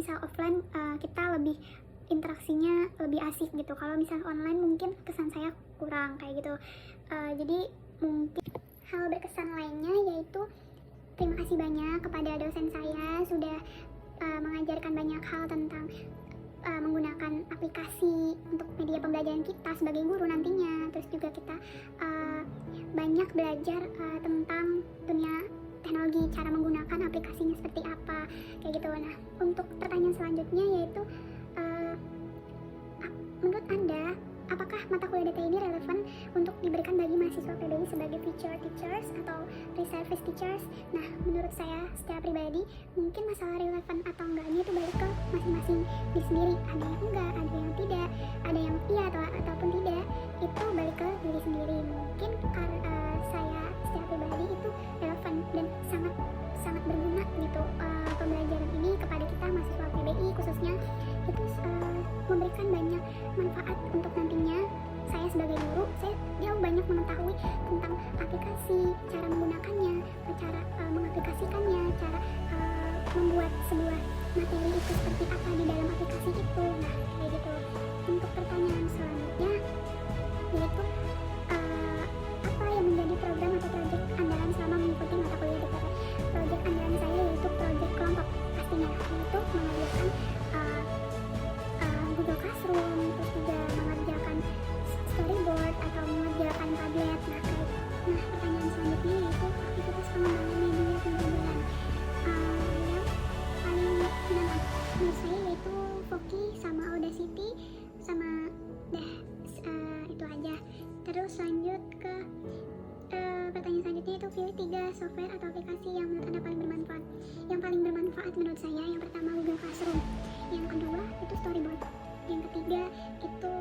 misal offline kita lebih interaksinya lebih asik gitu. Kalau misal online mungkin kesan saya kurang kayak gitu. Jadi mungkin hal berkesan lainnya yaitu terima kasih banyak kepada dosen saya sudah mengajarkan banyak hal tentang menggunakan aplikasi untuk media pembelajaran kita sebagai guru nantinya. Terus juga kita banyak belajar tentang dunia teknologi, cara menggunakan aplikasinya seperti apa kayak gitu. Nah, untuk pertanyaan selanjutnya yaitu menurut Anda, apakah mata kuliah data ini relevan untuk diberikan bagi mahasiswa PBI sebagai feature teachers atau reservice teachers? Nah, menurut saya secara pribadi, mungkin masalah relevan atau enggaknya itu balik ke masing-masing diri sendiri. Ada yang enggak, ada yang tidak, ada yang iya ataupun tidak, itu balik ke diri sendiri. Mungkin karena saya secara pribadi itu relevan dan sangat berguna gitu. Pembelajaran ini kepada kita mahasiswa PBI khususnya itu memberikan banyak manfaat untuk nantinya. Saya sebagai guru, saya jauh banyak mengetahui tentang aplikasi, cara menggunakannya, cara mengaplikasikannya, cara membuat sebuah materi itu seperti apa di dalam aplikasi itu. Nah, kayak gitu. Untuk pertanyaan selanjutnya yaitu apa yang menjadi program atau proyek andalan selama mengikuti mata kuliah DPR? Proyek andalan saya yaitu proyek kelompok pastinya, yaitu mengerjakan Google Classroom, terus juga mengerjakan storyboard atau mengerjakan tablet. Nah, pertanyaan selanjutnya yaitu aktivitas pengembangan media pembelajaran. Yang paling menantang menurut saya yaitu Voki sama Audacity sama itu aja. Terus lanjut ke pertanyaan selanjutnya itu pilih 3 software atau aplikasi yang menurut Anda paling bermanfaat. Yang paling bermanfaat menurut saya yang pertama Google Classroom, yang kedua itu storyboard, yang ketiga itu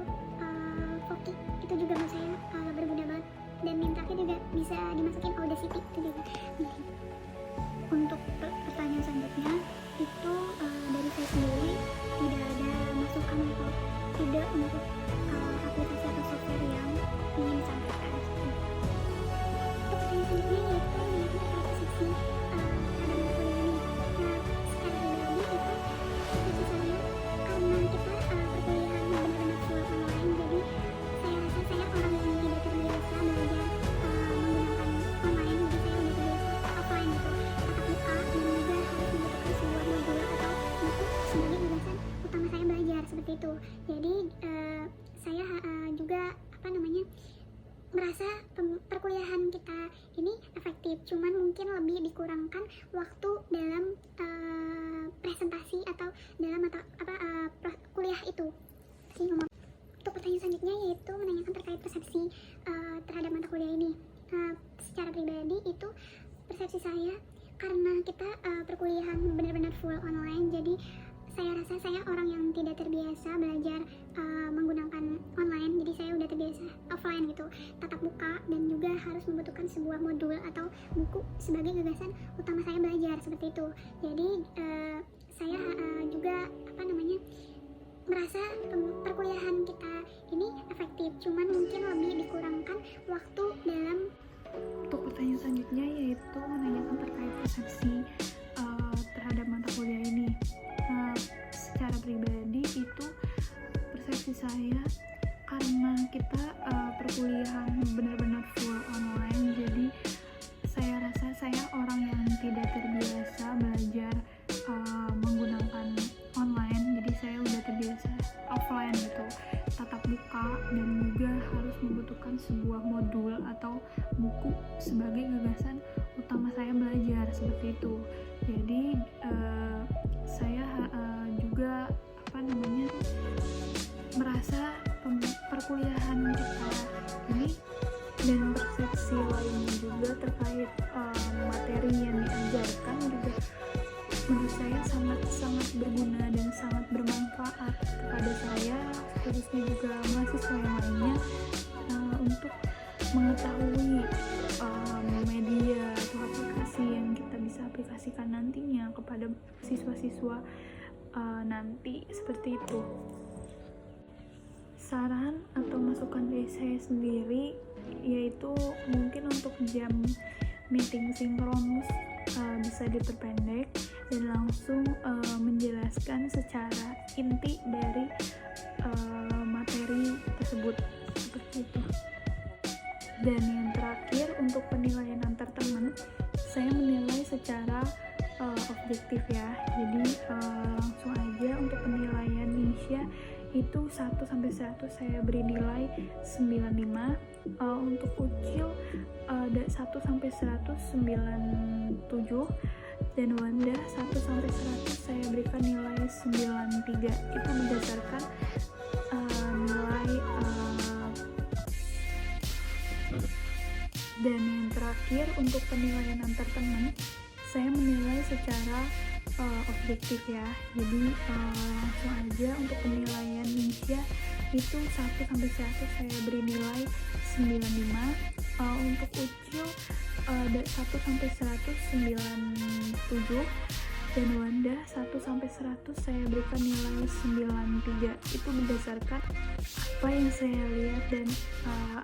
Voki, itu juga menurut saya berguna banget, dan yang terakhir juga bisa dimasukin Audacity, itu juga penting. Untuk pertanyaan selanjutnya itu dari saya sendiri tidak ada masukan atau tidak untuk aplikasi atau software yang ingin disampaikan. Untuk pertanyaan selanjutnya yaitu mengapa persepsi terhadap mata kuliah ini. Nah, secara pribadi itu persepsi saya karena kita perkuliahan benar-benar full online, jadi saya rasa saya orang yang tidak terbiasa belajar menggunakan online, jadi saya udah terbiasa offline gitu, tatap muka, dan juga harus membutuhkan sebuah modul atau buku sebagai gagasan utama saya belajar seperti itu. Jadi saya juga merasa perkuliahan kita ini efektif, cuman mungkin lebih dikurangkan waktu dalam presentasi atau dalam kuliah itu. Untuk pertanyaan selanjutnya yaitu menanyakan terkait persepsi terhadap mata kuliah ini. Secara pribadi itu persepsi saya karena kita perkuliahan benar-benar full online, jadi saya rasa saya orang yang tidak terbiasa belajar menggunakan online, jadi saya udah terbiasa offline gitu, tatap muka, dan juga harus membutuhkan sebuah modul atau buku sebagai gagasan utama saya belajar seperti itu. Jadi saya juga merasa perkuliahan kita ini efektif, cuman mungkin lebih dikurangkan waktu dalam. Untuk pertanyaan selanjutnya yaitu menanyakan terkait persepsi terhadap mata kuliah ini. Secara pribadi itu persepsi saya karena kita perkuliahan benar-benar full online, jadi saya rasa saya orang yang tidak terbiasa belajar menggunakan online, jadi saya udah terbiasa offline gitu, tatap muka, dan juga harus membutuhkan sebuah modul atau buku sebagai gagasan utama saya belajar seperti itu. Jadi saya juga merasa perkuliahan kita ini dan persepsi lainnya juga terkait materi yang diajarkan juga menurut saya sangat berguna dan sangat bermanfaat kepada saya, khususnya juga mahasiswa yang lainnya, untuk mengetahui media atau aplikasi yang kita bisa aplikasikan nantinya kepada siswa-siswa nanti seperti itu. Saran atau masukan dari saya sendiri yaitu mungkin untuk jam meeting sinkronus bisa diperpendek dan langsung menjelaskan secara inti dari materi tersebut, seperti itu. Dan yang terakhir, untuk penilaian antar teman, saya menilai secara objektif ya. Jadi langsung aja untuk penilaian Nisha itu 1 sampai 100 saya beri nilai 95. Untuk Ucil 1 sampai 100 97, dan Wanda 1 sampai 100 saya berikan nilai 93. Itu berdasarkan nilai dan yang terakhir, untuk penilaian antar teman, saya menilai secara objektif ya. Jadi langsung aja untuk penilaian Nisha itu 1 sampai 100 saya beri nilai 95. Untuk Ucil 1 sampai 100 97, dan Wanda 1 sampai 100 saya berikan nilai 93. Itu berdasarkan apa yang saya lihat dan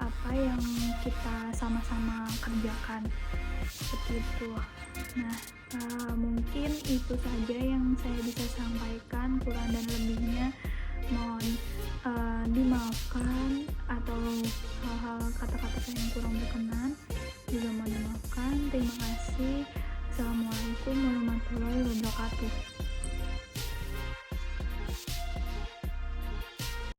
apa yang kita sama-sama kerjakan, seperti itu. Nah, mungkin itu saja yang saya bisa sampaikan. Kurang dan lebihnya mohon dimaafkan, atau hal-hal kata-kata saya yang kurang berkenan juga mohon dimaafkan. Terima kasih. Assalamualaikum warahmatullahi wabarakatuh.